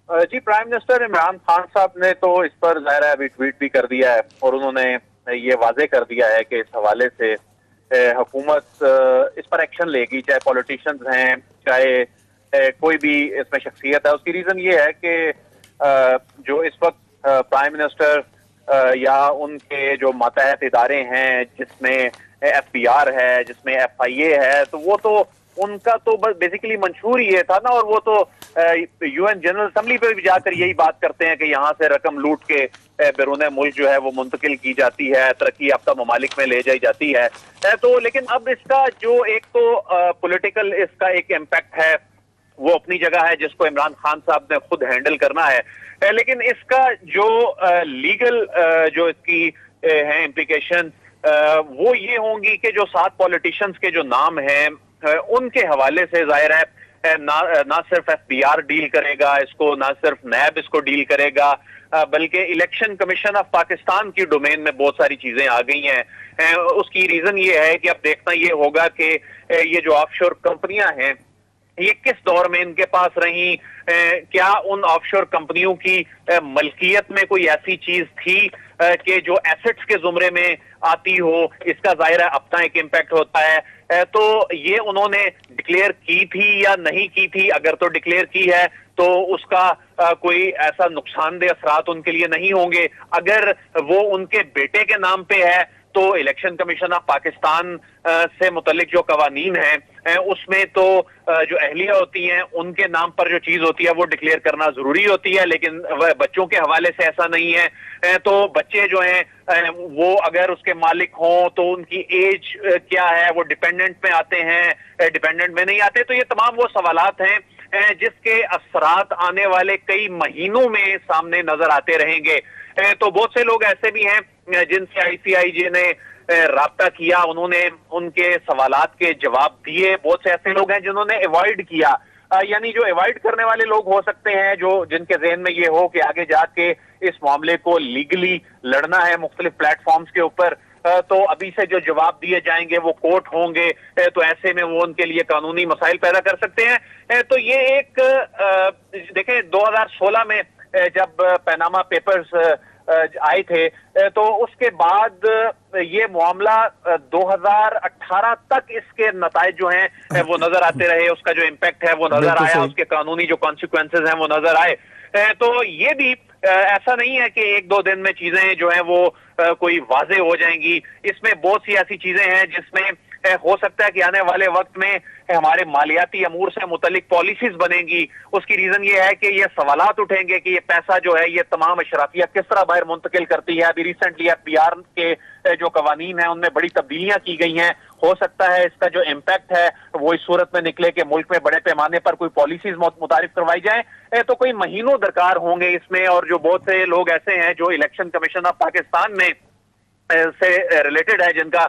G prime minister Imran Khan صاحب نے تو اس پر ظاہر ہے ابھی ٹویٹ بھی کر دیا ہے اور انہوں نے یہ واضح کر دیا ہے کہ اس حوالے سے حکومت اس پر ایکشن لے گی، چاہے پولیٹیشنز ہیں چاہے کوئی بھی اس میں شخصیت ہے۔ اس کی ریزن یہ ہے کہ جو اس وقت پرائم منسٹر یا ان کے جو ماتحت ادارے ہیں جس میں ایف بی آر ہے، جس میں ایف آئی اے ہے، تو وہ تو ان کا تو بس بیسیکلی منشور یہ تھا نا، اور وہ تو یو این جنرل اسمبلی پہ بھی جا کر یہی بات کرتے ہیں کہ یہاں سے رقم لوٹ کے بیرون ملک جو ہے وہ منتقل کی جاتی ہے، ترقی یافتہ ممالک میں لے جائی جاتی ہے۔ تو لیکن اب اس کا جو ایک تو پولیٹیکل اس کا ایک امپیکٹ ہے وہ اپنی جگہ ہے جس کو عمران خان صاحب نے خود ہینڈل کرنا ہے، لیکن اس کا جو لیگل جو اس کی ہیں امپلیکیشن وہ یہ ہوں گی کہ جو 7 پولیٹیشنز کے جو نام ہیں ان کے حوالے سے ظاہر ہے نہ صرف ایف بی آر ڈیل کرے گا اس کو، نہ صرف نیب اس کو ڈیل کرے گا، بلکہ الیکشن کمیشن آف پاکستان کی ڈومین میں بہت ساری چیزیں آ گئی ہیں۔ اس کی ریزن یہ ہے کہ اب دیکھنا یہ ہوگا کہ یہ جو آف شور کمپنیاں ہیں یہ کس دور میں ان کے پاس رہیں، کیا ان آف شور کمپنیوں کی ملکیت میں کوئی ایسی چیز تھی کہ جو ایسٹس کے زمرے میں آتی ہو، اس کا ظاہر ہے اپنا ایک امپیکٹ ہوتا ہے۔ تو یہ انہوں نے ڈکلیئر کی تھی یا نہیں کی تھی، اگر تو ڈکلیئر کی ہے تو اس کا کوئی ایسا نقصان دہ اثرات ان کے لیے نہیں ہوں گے۔ اگر وہ ان کے بیٹے کے نام پہ ہے تو الیکشن کمیشن آف پاکستان سے متعلق جو قوانین ہیں اس میں تو جو اہلیہ ہوتی ہیں ان کے نام پر جو چیز ہوتی ہے وہ ڈکلیئر کرنا ضروری ہوتی ہے، لیکن بچوں کے حوالے سے ایسا نہیں ہے۔ تو بچے جو ہیں وہ اگر اس کے مالک ہوں تو ان کی ایج کیا ہے، وہ ڈیپینڈنٹ میں آتے ہیں، ڈیپینڈنٹ میں نہیں آتے، تو یہ تمام وہ سوالات ہیں جس کے اثرات آنے والے کئی مہینوں میں سامنے نظر آتے رہیں گے۔ تو بہت سے لوگ ایسے بھی ہیں جن سے آئی سی آئی جے نے رابطہ کیا، انہوں نے ان کے سوالات کے جواب دیے۔ بہت سے ایسے لوگ ہیں جنہوں نے ایوائڈ کیا، یعنی جو ایوائڈ کرنے والے لوگ ہو سکتے ہیں جو جن کے ذہن میں یہ ہو کہ آگے جا کے اس معاملے کو لیگلی لڑنا ہے مختلف پلیٹ فارمز کے اوپر، تو ابھی سے جو جواب دیے جائیں گے وہ کورٹ ہوں گے، تو ایسے میں وہ ان کے لیے قانونی مسائل پیدا کر سکتے ہیں۔ تو یہ ایک دیکھیں 2016 میں جب پیناما پیپرز آئے تھے تو اس کے بعد یہ معاملہ 2018 تک اس کے نتائج جو ہیں وہ نظر آتے رہے، اس کا جو امپیکٹ ہے وہ نظر آیا، اس کے قانونی جو کانسیکوینسز ہیں وہ نظر آئے۔ تو یہ بھی ایسا نہیں ہے کہ ایک دو دن میں چیزیں جو ہیں وہ کوئی واضح ہو جائیں گی، اس میں بہت سی ایسی چیزیں ہیں جس میں ہو سکتا ہے کہ آنے والے وقت میں ہمارے مالیاتی امور سے متعلق پالیسیز بنیں گی۔ اس کی ریزن یہ ہے کہ یہ سوالات اٹھیں گے کہ یہ پیسہ جو ہے یہ تمام اشرافیہ کس طرح باہر منتقل کرتی ہے۔ ابھی ریسنٹلی ایف بی آر کے جو قوانین ہیں ان میں بڑی تبدیلیاں کی گئی ہیں، ہو سکتا ہے اس کا جو امپیکٹ ہے وہ اس صورت میں نکلے کہ ملک میں بڑے پیمانے پر کوئی پالیسیز متعارف کروائی جائیں، تو کوئی مہینوں درکار ہوں گے اس میں۔ اور جو بہت سے لوگ ایسے ہیں جو الیکشن کمیشن آف پاکستان میں سے ریلیٹڈ ہے جن کا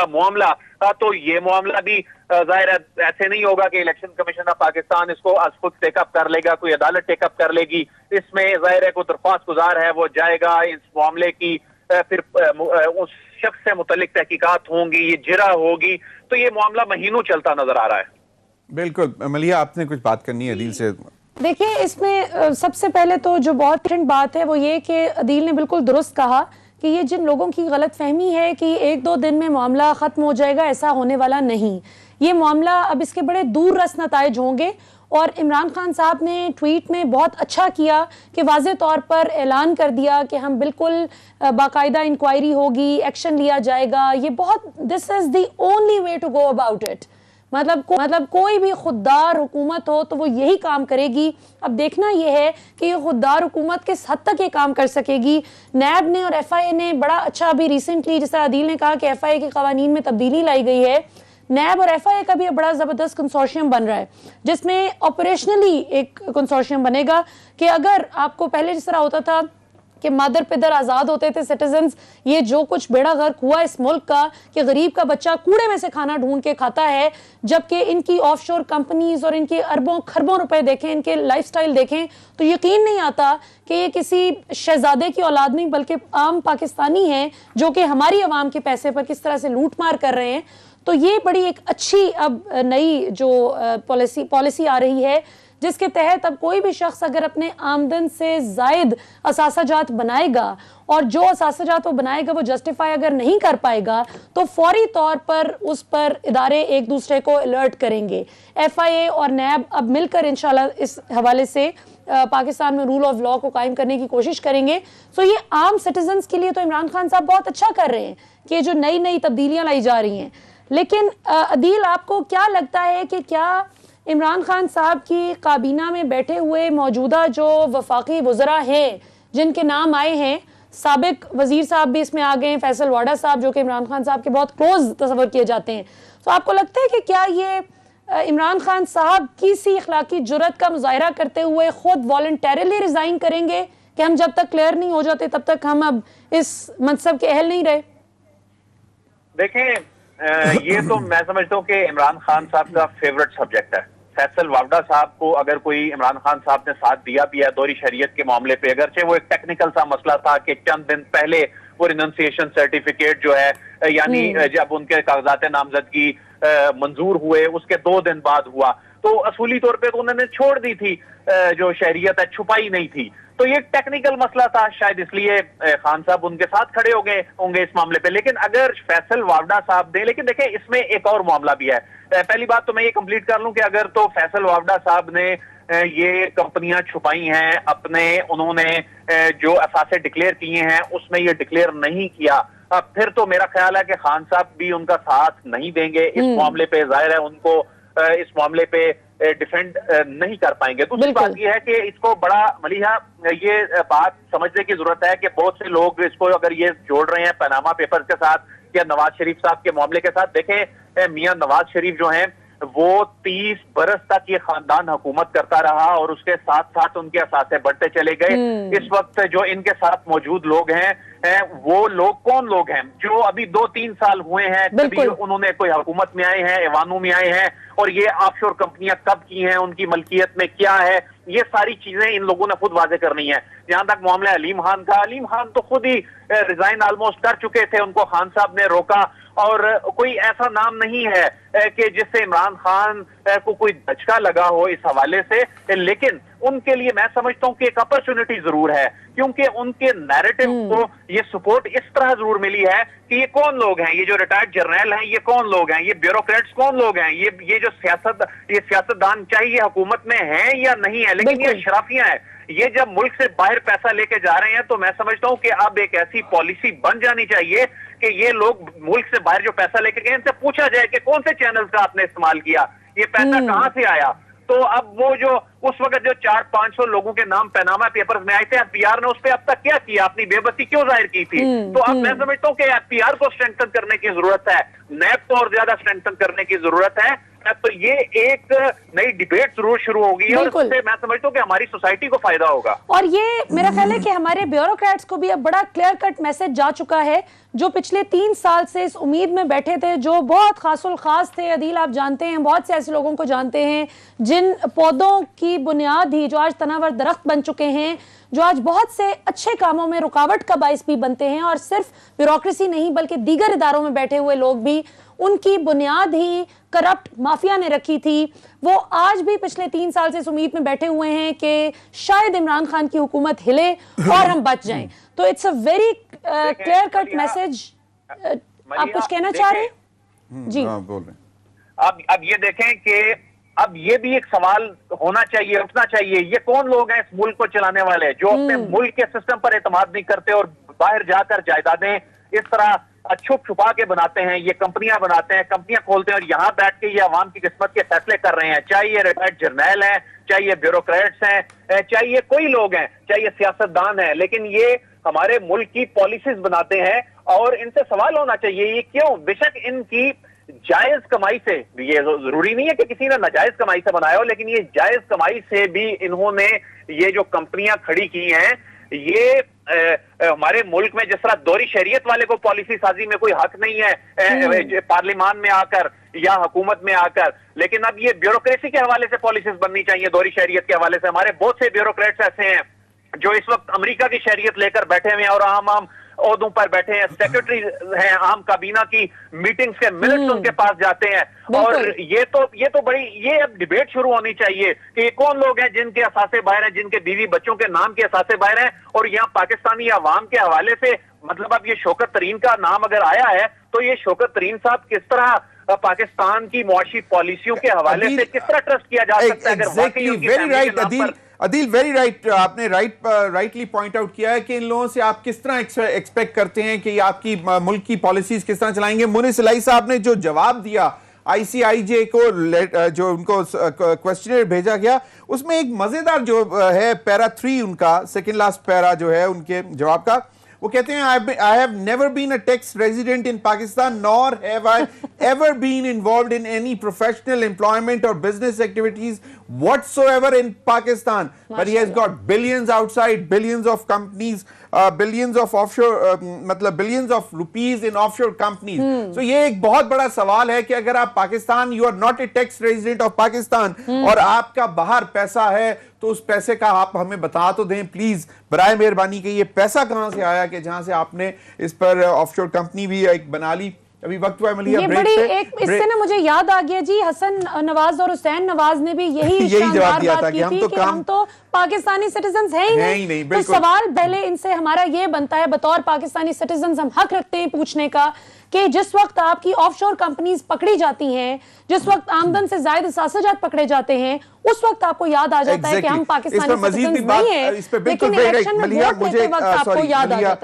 معاملہ، تو یہ معاملہ بھی ظاہر ایسے نہیں ہوگا کہ الیکشن کمیشن آف پاکستان اس کو از خود ٹیک اپ کر لے گا، کوئی عدالت ٹیک اپ کر لے گی۔ اس میں ظاہر ہے کوئی درخواست گزار ہے وہ جائے گا اس معاملے کی، پھر اس شخص سے متعلق تحقیقات ہوں گی، یہ جرا ہوگی، تو یہ معاملہ مہینوں چلتا نظر آ رہا ہے۔ بالکل ملیحہ، آپ نے کچھ بات کرنی ہے عدیل سے؟ دیکھیں اس میں سب سے پہلے تو جو بہت امپورٹنٹ بات ہے وہ یہ کہ عدیل نے بالکل درست کہا کہ یہ جن لوگوں کی غلط فہمی ہے کہ ایک دو دن میں معاملہ ختم ہو جائے گا، ایسا ہونے والا نہیں۔ یہ معاملہ اب اس کے بڑے دور رس نتائج ہوں گے، اور عمران خان صاحب نے ٹویٹ میں بہت اچھا کیا کہ واضح طور پر اعلان کر دیا کہ ہم بالکل باقاعدہ انکوائری ہوگی، ایکشن لیا جائے گا۔ یہ بہت this is the only way to go about it. مطلب کوئی بھی خوددار حکومت ہو تو وہ یہی کام کرے گی۔ اب دیکھنا یہ ہے کہ یہ خوددار حکومت کس حد تک یہ کام کر سکے گی۔ نیب نے اور ایف آئی اے نے بڑا اچھا ابھی ریسنٹلی، جس طرح عدیل نے کہا کہ ایف آئی اے کے قوانین میں تبدیلی لائی گئی ہے، نیب اور ایف آئی اے کا بھی بڑا زبردست کنسورشیم بن رہا ہے جس میں آپریشنلی ایک کنسورشیم بنے گا کہ اگر آپ کو پہلے جس طرح ہوتا تھا کہ مادر پدر آزاد ہوتے تھے سٹیزنز، یہ جو کچھ بیڑا غرق ہوا اس ملک کا کہ غریب کا بچہ کوڑے میں سے کھانا ڈھونڈ کے کھاتا ہے، جبکہ ان کی آف شور کمپنیز اور ان کے اربوں کھربوں روپے دیکھیں، ان کے لائف سٹائل دیکھیں تو یقین نہیں آتا کہ یہ کسی شہزادے کی اولاد نہیں بلکہ عام پاکستانی ہیں جو کہ ہماری عوام کے پیسے پر کس طرح سے لوٹ مار کر رہے ہیں۔ تو یہ بڑی ایک اچھی اب نئی جو پالیسی آ رہی ہے جس کے تحت اب کوئی بھی شخص اگر اپنے آمدن سے زائد اثاثہ جات بنائے گا اور جو اثاثہ جات وہ بنائے گا وہ جسٹیفائی اگر نہیں کر پائے گا تو فوری طور پر اس پر ادارے ایک دوسرے کو الرٹ کریں گے. ایف آئی اے اور نیب اب مل کر انشاءاللہ اس حوالے سے پاکستان میں رول آف لا کو قائم کرنے کی کوشش کریں گے. سو یہ عام سٹیزنز کے لیے تو عمران خان صاحب بہت اچھا کر رہے ہیں کہ جو نئی نئی تبدیلیاں لائی جا رہی ہیں. لیکن عدیل آپ کو کیا لگتا ہے کہ کیا عمران خان صاحب کی کابینہ میں بیٹھے ہوئے موجودہ جو وفاقی وزراء ہیں جن کے نام آئے ہیں، سابق وزیر صاحب بھی اس میں آ گئے ہیں، فیصل واڈا صاحب جو کہ عمران خان صاحب کے بہت کلوز تصور کیے جاتے ہیں، تو آپ کو لگتا ہے کہ کیا یہ عمران خان صاحب کسی اخلاقی جرات کا مظاہرہ کرتے ہوئے خود والنٹیرلی ریزائن کریں گے کہ ہم جب تک کلیئر نہیں ہو جاتے تب تک ہم اب اس منصب کے اہل نہیں رہے؟ دیکھیں یہ تو میں سمجھتا ہوں کہ عمران خان صاحب کا فیورٹ سبجیکٹ ہے. فیصل واوڈا صاحب کو اگر کوئی عمران خان صاحب نے ساتھ دیا بھی ہے دوہری شریعت کے معاملے پہ، اگرچہ وہ ایک ٹیکنیکل سا مسئلہ تھا کہ چند دن پہلے وہ ریننسیشن سرٹیفکیٹ جو ہے یعنی جب ان کے کاغذات نامزدگی منظور ہوئے اس کے 2 دن بعد ہوا، تو اصولی طور پہ تو انہوں نے چھوڑ دی تھی جو شہریت ہے، چھپائی نہیں تھی. تو یہ ٹیکنیکل مسئلہ تھا، شاید اس لیے خان صاحب ان کے ساتھ کھڑے ہو گئے ہوں گے اس معاملے پہ. لیکن اگر فیصل واوڈا صاحب دیں، لیکن دیکھیں اس میں ایک اور معاملہ بھی ہے. پہلی بات تو میں یہ کمپلیٹ کر لوں کہ اگر تو فیصل واوڈا صاحب نے یہ کمپنیاں چھپائی ہیں اپنے، انہوں نے جو اثاثے ڈکلیئر کیے ہیں اس میں یہ ڈکلیئر نہیں کیا، پھر تو میرا خیال ہے کہ خان صاحب بھی ان کا ساتھ نہیں دیں گے اس معاملے پہ. ظاہر ہے ان کو اس معاملے پہ ڈیفینڈ نہیں کر پائیں گے. دوسری بات یہ ہے کہ اس کو بڑا ملیحہ یہ بات سمجھنے کی ضرورت ہے کہ بہت سے لوگ اس کو اگر یہ جوڑ رہے ہیں پاناما پیپرز کے ساتھ یا نواز شریف صاحب کے معاملے کے ساتھ. دیکھیں میاں نواز شریف جو ہیں وہ 30 برس تک یہ خاندان حکومت کرتا رہا اور اس کے ساتھ ساتھ ان کے اثاثے بڑھتے چلے گئے. اس وقت جو ان کے ساتھ موجود لوگ ہیں وہ لوگ کون لوگ ہیں جو ابھی 2-3 سال ہوئے ہیں، کبھی انہوں نے کوئی حکومت میں آئے ہیں، ایوانوں میں آئے ہیں، اور یہ آف شور کمپنیاں کب کی ہیں، ان کی ملکیت میں کیا ہے، یہ ساری چیزیں ان لوگوں نے خود واضح کرنی ہے. جہاں تک معاملہ علیم خان کا، علیم خان تو خود ہی ریزائن آلموسٹ کر چکے تھے، ان کو خان صاحب نے روکا، اور کوئی ایسا نام نہیں ہے کہ جس سے عمران خان کو کوئی دھچکا لگا ہو اس حوالے سے. لیکن ان کے لیے میں سمجھتا ہوں کہ ایک اپرچونٹی ضرور ہے، کیونکہ ان کے نیریٹو کو یہ سپورٹ اس طرح ضرور ملی ہے کہ یہ کون لوگ ہیں، یہ جو ریٹائرڈ جرنیل ہیں یہ کون لوگ ہیں، یہ بیوروکریٹس کون لوگ ہیں، یہ جو سیاستدان چاہیے حکومت میں ہیں یا نہیں ہے، لیکن یہ اشرافیاں ہیں. یہ جب ملک سے باہر پیسہ لے کے جا رہے ہیں تو میں سمجھتا ہوں کہ اب ایک ایسی پالیسی بن جانی چاہیے کہ یہ لوگ ملک سے باہر جو پیسہ لے کے گئے ان سے پوچھا جائے کہ کون سے چینلز کا آپ نے استعمال کیا، یہ پیسہ کہاں سے آیا. تو اب وہ جو اس وقت جو 400-500 لوگوں کے نام پاناما پیپرز میں آئے تھے، ایف بی آر نے اس پہ اب تک کیا کیا، اپنی بے بسی کیوں ظاہر کی تھی. تو اب میں سمجھتا ہوں کہ ایف بی آر کو اسٹرینتھن کرنے کی ضرورت ہے، نیب کو اور زیادہ اسٹرینتھن کرنے کی ضرورت ہے. تو یہ ایک نئی ڈیبیٹ ضرور شروع ہوگی اور اس سے میں سمجھتا ہوں کہ ہماری سوسائٹی کو فائدہ ہوگا. اور یہ میرا خیال ہے کہ ہمارے بیوروکریٹس کو بھی اب بڑا کلیئر کٹ میسج جا چکا ہے، جو پچھلے 3 سال سے اس امید میں بیٹھے تھے، جو بہت خاص الخاص تھے. عدیل آپ جانتے ہیں، بہت سے ایسے لوگوں کو جانتے ہیں جن پودوں کی بنیاد ہی جو آج تناور درخت بن چکے ہیں، جو آج بہت سے اچھے کاموں میں رکاوٹ کا باعث بھی بنتے ہیں، اور صرف بیوروکریسی نہیں بلکہ دیگر اداروں میں بیٹھے ہوئے لوگ بھی، ان کی بنیاد ہی کرپٹ مافیا نے رکھی تھی. وہ آج بھی پچھلے 3 سال سے اس امید میں بیٹھے ہوئے ہیں کہ شاید عمران خان کی حکومت ہلے اور ہم بچ جائیں. تو it's a very clear cut message. آپ کچھ کہنا چاہ رہے ہیں؟ جی بول رہے ہیں. اب یہ دیکھیں کہ اب یہ بھی ایک سوال ہونا چاہیے، اٹھنا چاہیے، یہ کون لوگ ہیں اس ملک کو چلانے والے جو اپنے ملک کے سسٹم پر اعتماد نہیں کرتے اور باہر جا کر جائیدادیں اس طرح چھپ چھپا کے بناتے ہیں، یہ کمپنیاں بناتے ہیں، کمپنیاں کھولتے ہیں اور یہاں بیٹھ کے یہ عوام کی قسمت کے فیصلے کر رہے ہیں. چاہے یہ ریٹائرڈ جرنیل ہیں، چاہے یہ بیوروکریٹس ہیں، چاہے یہ کوئی لوگ ہیں، چاہے یہ سیاستدان ہیں، لیکن یہ ہمارے ملک کی پالیسیز بناتے ہیں اور ان سے سوال ہونا چاہیے یہ کیوں. بے شک ان کی جائز کمائی سے، یہ ضروری نہیں ہے کہ کسی نے ناجائز کمائی سے بنایا ہو، لیکن یہ جائز کمائی سے بھی انہوں نے یہ جو کمپنیاں کھڑی کی ہیں، یہ ہمارے ملک میں جس طرح دوہری شریعت والے کو پالیسی سازی میں کوئی حق نہیں ہے پارلیمان میں آ کر یا حکومت میں آ کر، لیکن اب یہ بیوروکریسی کے حوالے سے پالیسیز بننی چاہیے. دوہری شریعت کے حوالے سے ہمارے بہت سے بیوروکریٹس ایسے ہیں جو اس وقت امریکہ کی شریعت لے کر بیٹھے ہوئے ہیں اور عام عہدوں پر بیٹھے ہیں, سیکرٹری ہیں, عام کابینہ کی میٹنگز کے منٹس ان کے پاس جاتے ہیں. اور یہ تو بڑی یہ اب ڈیبیٹ شروع ہونی چاہیے کہ یہ کون لوگ ہیں جن کے اثاثے باہر ہیں, جن کے بیوی بچوں کے نام کے اثاثے باہر ہیں. اور یہاں پاکستانی عوام کے حوالے سے مطلب اب یہ شوکت ترین کا نام اگر آیا ہے تو یہ شوکت ترین صاحب کس طرح پاکستان کی معاشی پالیسیوں کے حوالے سے کس طرح ٹرسٹ کیا جا سکتا ہے اگر واقعی ان کی فیملی کے نام پر. عدیل ویری رائٹ, آپ نے رائٹلی پوائنٹ آؤٹ کیا ہے کہ ان لوگوں سے آپ کس طرح ایکسپیکٹ کرتے ہیں کہ یہ آپ کی ملک کی پالیسیز کس طرح چلائیں گے. مونس الہی صاحب نے جو جواب دیا آئی سی آئی جے کو, جو ان کو کوسچنر بھیجا گیا, اس میں ایک مزیدار جو ہے پیرا 3 ان کا سیکنڈ لاسٹ پیرا جو ہے ان کے جواب کا, وہ کہتے ہیں I have never been a tax resident in Pakistan nor have I ever been involved in any professional employment or business activities whatsoever in Pakistan. But he has got billions outside, billions of companies, billions of offshore, مطلب billions of rupees in offshore companies. So یہ ایک بہت بڑا سوال ہے کہ اگر آپ Pakistan, you are not a tax resident of Pakistan, اور آپ کا باہر پیسہ ہے تو اس پیسے کا آپ ہمیں بتا تو دیں پلیز برائے مہربانی کہ یہ پیسہ کہاں سے آیا کہ جہاں سے آپ نے اس پر آف شور کمپنی بھی ایک بنا لی. ابھی وقت ہوا ہے ملیحہ یہ بریک بڑی پہ. ایک اس سے نا مجھے یاد آ گیا جی, حسن نواز اور حسین نواز نے بھی یہی جواب دیا تھا کی تھی کہ ہم تو پاکستانی سٹیزنز ہیں ہی نہیں. تو سوال پہلے ان سے ہمارا یہ بنتا ہے بطور پاکستانی سٹیزنز ہم حق رکھتے ہیں پوچھنے کا کہ جس وقت آپ کی آف شور کمپنیز پکڑی جاتی ہیں, جس وقت آمدن سے زائد اثاثہ جات پکڑے جاتے ہیں, اس وقت آپ کو یاد آ جاتا ہے کہ ہم پاکستانی سٹیزنز نہیں ہیں, لیکن الیکشن میں ووٹ دیتے وقت آپ کو یاد آ جاتا ہے.